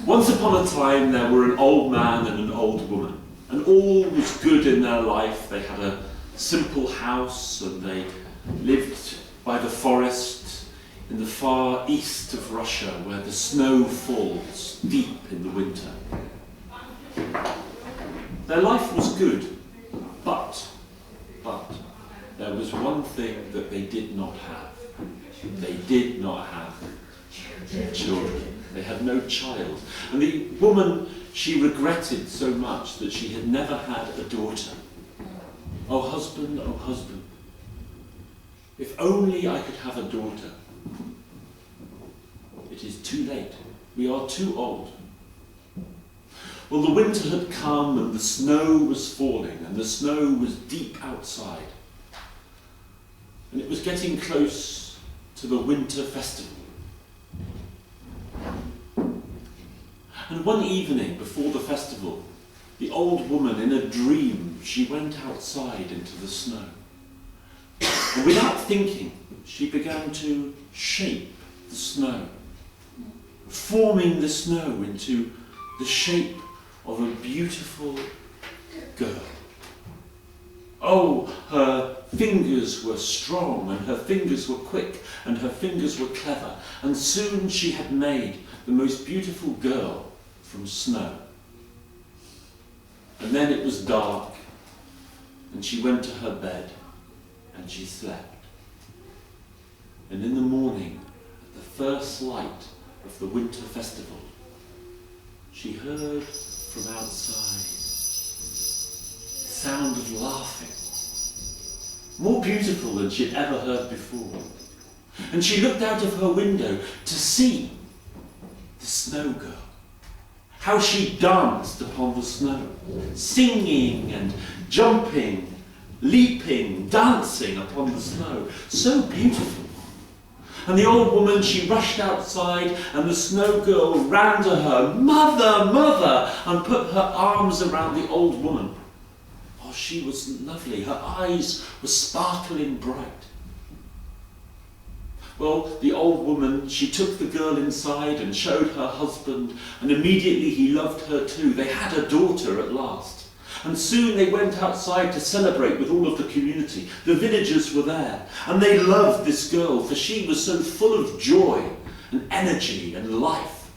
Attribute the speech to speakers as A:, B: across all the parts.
A: Once upon a time there were an old man and an old woman, and all was good in their life. They had a simple house and they lived by the forest in the far east of Russia where the snow falls deep in the winter. Their life was good, but there was one thing that they did not have. They did not have children. They had no child. And the woman, she regretted so much that she had never had a daughter. Oh husband, if only I could have a daughter. It is too late. We are too old. Well, the winter had come and the snow was falling and the snow was deep outside. And it was getting close to the winter festival. And one evening before the festival, the old woman, in a dream, she went outside into the snow. And without thinking, she began to shape the snow, forming the snow into the shape of a beautiful girl. Oh, her fingers were strong, and her fingers were quick, and her fingers were clever, and soon she had made the most beautiful girl from snow. And then it was dark, and she went to her bed, and she slept. And in the morning, at the first light of the winter festival, she heard from outside the sound of laughing, more beautiful than she had ever heard before. And she looked out of her window to see the snow girl, how she danced upon the snow, singing and jumping, leaping, dancing upon the snow, so beautiful. And the old woman, she rushed outside, and the snow girl ran to her, "Mother, mother," and put her arms around the old woman. Oh, she was lovely. Her eyes were sparkling bright. Well, the old woman, she took the girl inside and showed her husband, and immediately he loved her too. They had a daughter at last. And soon they went outside to celebrate with all of the community. The villagers were there, and they loved this girl, for she was so full of joy and energy and life.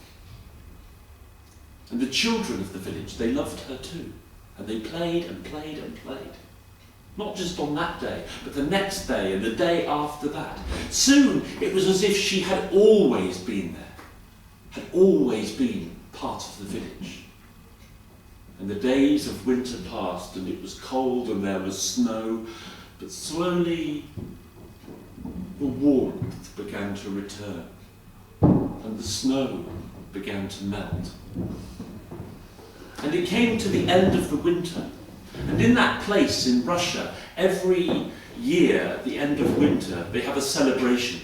A: And the children of the village, they loved her too. And they played and played and played. Not just on that day, but the next day and the day after that. Soon it was as if she had always been there, had always been part of the village. And the days of winter passed, and it was cold and there was snow, but slowly the warmth began to return, and the snow began to melt. And it came to the end of the winter, and in that place in Russia, every year at the end of winter, they have a celebration.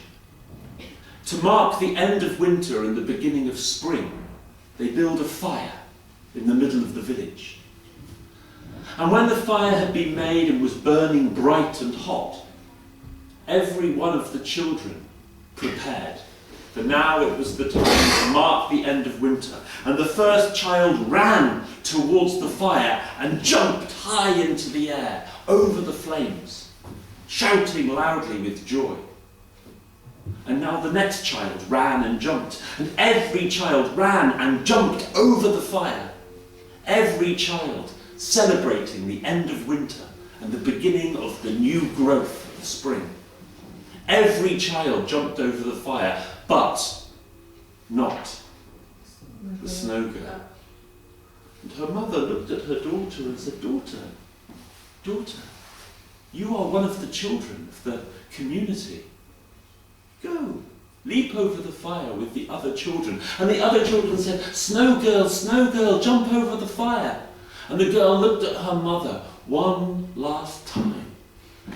A: To mark the end of winter and the beginning of spring, they build a fire in the middle of the village. And when the fire had been made and was burning bright and hot, every one of the children prepared, for now it was the time to mark the end of winter. And the first child ran towards the fire and jumped high into the air, over the flames, shouting loudly with joy. And now the next child ran and jumped, and every child ran and jumped over the fire. Every child celebrating the end of winter and the beginning of the new growth of spring. Every child jumped over the fire, but not the snow girl. And her mother looked at her daughter and said, Daughter, you are one of the children of the community. Go, leap over the fire with the other children." And the other children said, Snow girl, jump over the fire." And the girl looked at her mother one last time,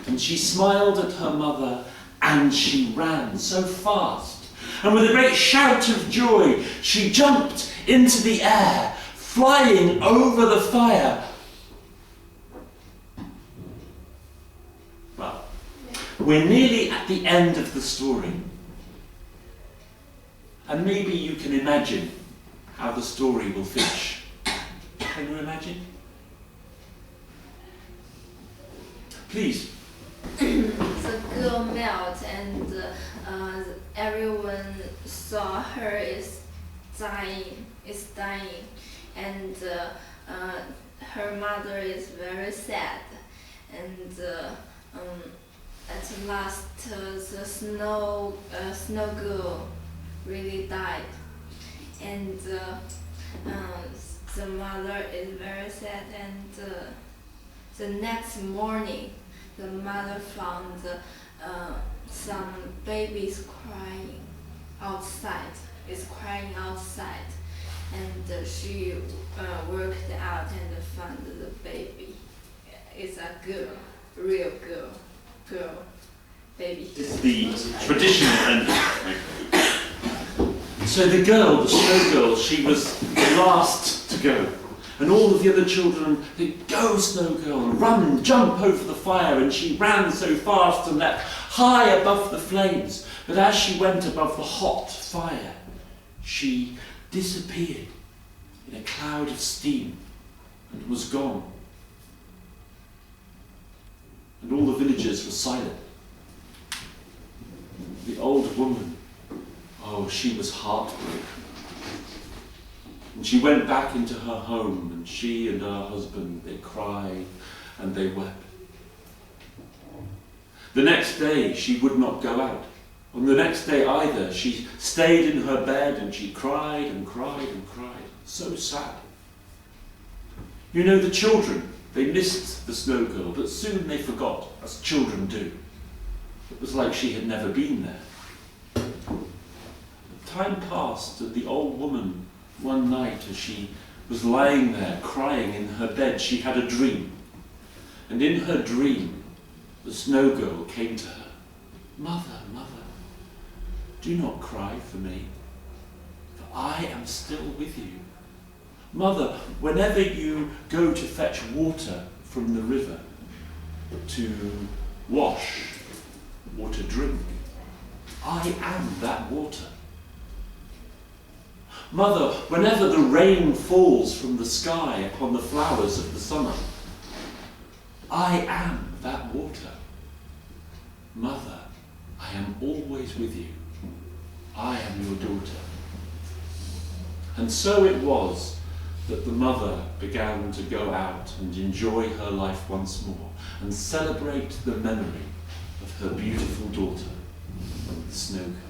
A: and she smiled at her mother, and she ran so fast. And with a great shout of joy, she jumped into the air, flying over the fire. Well, we're nearly at the end of the story. And maybe you can imagine how the story will finish. Can you imagine? Please.
B: The girl melted and everyone saw her is dying, and her mother is very sad, and at last the snow girl really died, and the mother is very sad, and the next morning the mother found some babies crying outside. And she worked out and found the baby. It's a girl, real girl, baby.
A: It's the traditional ending. So the girl, the snow girl, she was the last to go. And all of the other children, they go, Snow Girl, run, jump over the fire, and she ran so fast and leapt high above the flames. But as she went above the hot fire, she disappeared in a cloud of steam and was gone. And all the villagers were silent. The old woman, oh, she was heartbroken. And she went back into her home, and she and her husband, they cried and they wept. The next day she would not go out. On the next day either, she stayed in her bed and she cried and cried and cried. So sad. You know, the children, they missed the snow girl, but soon they forgot, as children do. It was like she had never been there. Time passed, and the old woman, one night as she was lying there crying in her bed, she had a dream. And in her dream, the snow girl came to her. Mother, mother, do not cry for me, for I am still with you. Mother, whenever you go to fetch water from the river to wash or to drink, I am that water. Mother, whenever the rain falls from the sky upon the flowers of the summer, I am that water. Mother, I am always with you. I am your daughter. And so it was that the mother began to go out and enjoy her life once more and celebrate the memory of her beautiful daughter, the snow girl.